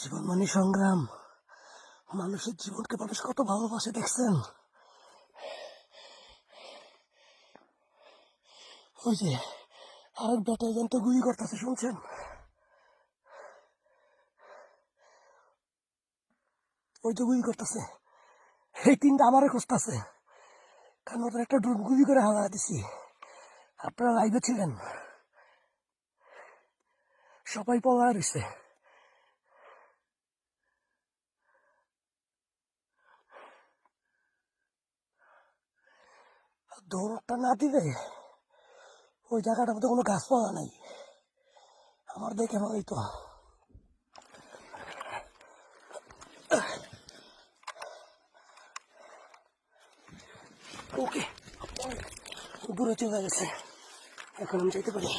জীবন মানে সংগ্রাম। মানুষের জীবনকে মানুষ কত ভালোবাসে দেখছেন? ওই যে আরেক ব্যাটালিয়ন তো গুলি করতেছে, শুনছেন? ওই তো গুলি করতেছে, এই তিনটা আমারে খুঁজতেছে, কারণ ওদের একটা ড্রোন গুলি করে হারা দিছি। আপনারা লাইভে ছিলেন, সবাই পলা রয়েছে। দৌড়টা না দিলে ওই জায়গাটার মধ্যে কোনো গাছপালা নাই, আমার দেখে ভালোই তো। ওকে, দূরে চলে গেছে, এখন আমি যেতে পারি।